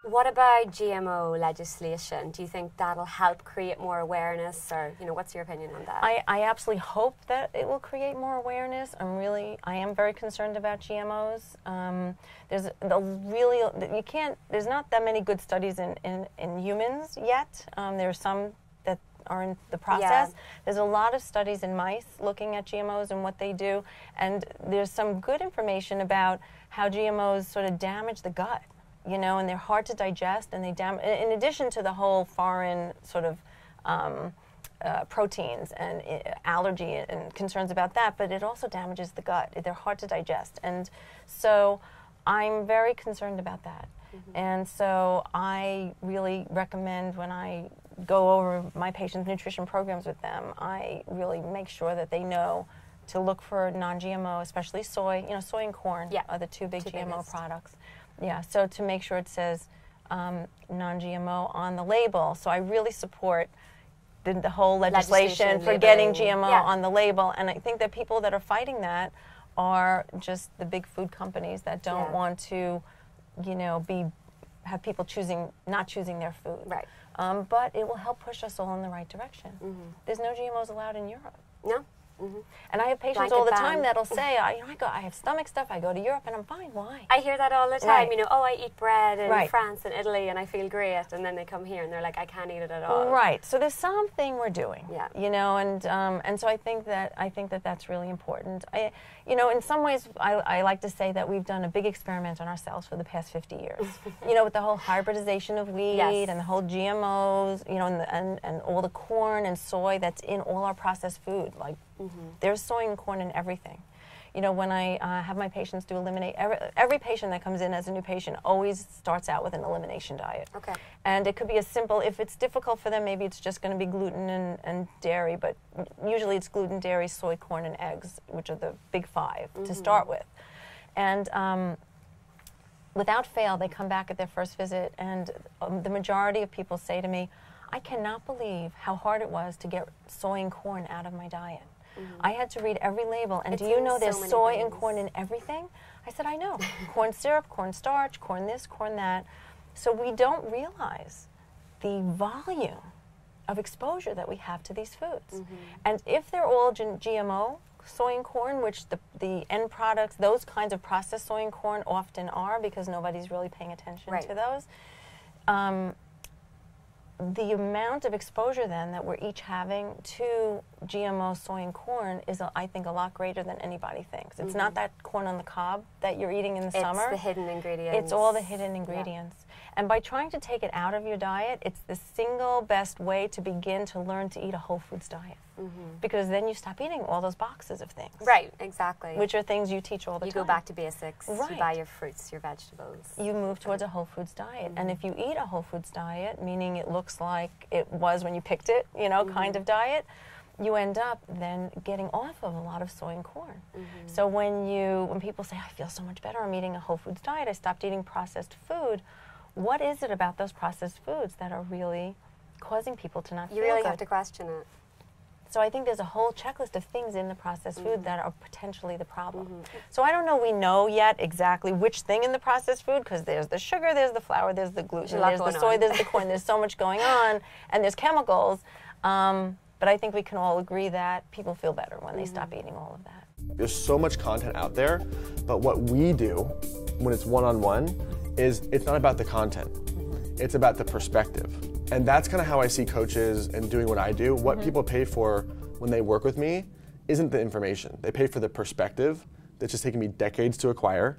What about GMO legislation? Do you think that'll help create more awareness, or what's your opinion on that? I absolutely hope that it will create more awareness. I am very concerned about GMOs. There's not that many good studies in humans yet. There are some that are in the process. Yeah. There's a lot of studies in mice looking at GMOs and what they do, and there's some good information about how GMOs sort of damage the gut. And they're hard to digest, and in addition to the whole foreign sort of proteins and allergy and concerns about that, but it also damages the gut. They're hard to digest. And so I'm very concerned about that. Mm-hmm. And so I really recommend, when I go over my patients' nutrition programs with them, I really make sure that they know to look for non-GMO, especially soy. Soy and corn are the two GMO products. Yeah, so to make sure it says non-GMO on the label. So I really support the whole legislation for getting GMO on the label. And I think that people that are fighting that are just the big food companies that don't want to, have people not choosing their food. Right. But it will help push us all in the right direction. Mm-hmm. There's no GMOs allowed in Europe. No. Mm-hmm. And I have patients all the time that'll say, I have stomach stuff, I go to Europe and I'm fine. Why? I hear that all the time. Right. I eat bread in France and Italy and I feel great, and then they come here and they're like, I can't eat it at all. Right. So there's something we're doing. Yeah. And so I think that that's really important. In some ways, I like to say that we've done a big experiment on ourselves for the past 50 years. With the whole hybridization of wheat and the whole GMOs, and all the corn and soy that's in all our processed food. Like, there's soy and corn in everything. When I have my patients do every patient that comes in as a new patient always starts out with an elimination diet. Okay. And it could be as simple, if it's difficult for them, maybe it's just going to be gluten and dairy, but usually it's gluten, dairy, soy, corn, and eggs, which are the big five to start with. And without fail, they come back at their first visit, and the majority of people say to me, I cannot believe how hard it was to get soy and corn out of my diet. I had to read every label, and do you know there's soy and corn in everything? I said, I know. Corn syrup, corn starch, corn this, corn that. So we don't realize the volume of exposure that we have to these foods. And if they're all GMO, soy and corn, which the end products, those kinds of processed soy and corn often are, because nobody's really paying attention to those, the amount of exposure then that we're each having to GMO soy and corn is, I think, a lot greater than anybody thinks. It's not that corn on the cob that you're eating in the summer. It's the hidden ingredients. It's all the hidden ingredients. Yeah. And by trying to take it out of your diet, it's the single best way to begin to learn to eat a whole foods diet. Because then you stop eating all those boxes of things. Right, exactly. Which are things you teach all the time. You go back to basics. Right. You buy your fruits, your vegetables. You move towards a whole foods diet. And if you eat a whole foods diet, meaning it looks like it was when you picked it, kind of diet, you end up then getting off of a lot of soy and corn. So when people say, I feel so much better, I'm eating a whole foods diet, I stopped eating processed food, what is it about those processed foods that are really causing people to not feel good? You really have to question it. So I think there's a whole checklist of things in the processed food that are potentially the problem. So I don't know we know yet exactly which thing in the processed food, because there's the sugar, there's the flour, there's the gluten, there's the soy, there's the corn, there's so much going on, and there's chemicals. But I think we can all agree that people feel better when they stop eating all of that. There's so much content out there, but what we do when it's one-on-one is it's not about the content. It's about the perspective. And that's kind of how I see coaches and doing what I do. What people pay for when they work with me isn't the information. They pay for the perspective that's just taken me decades to acquire.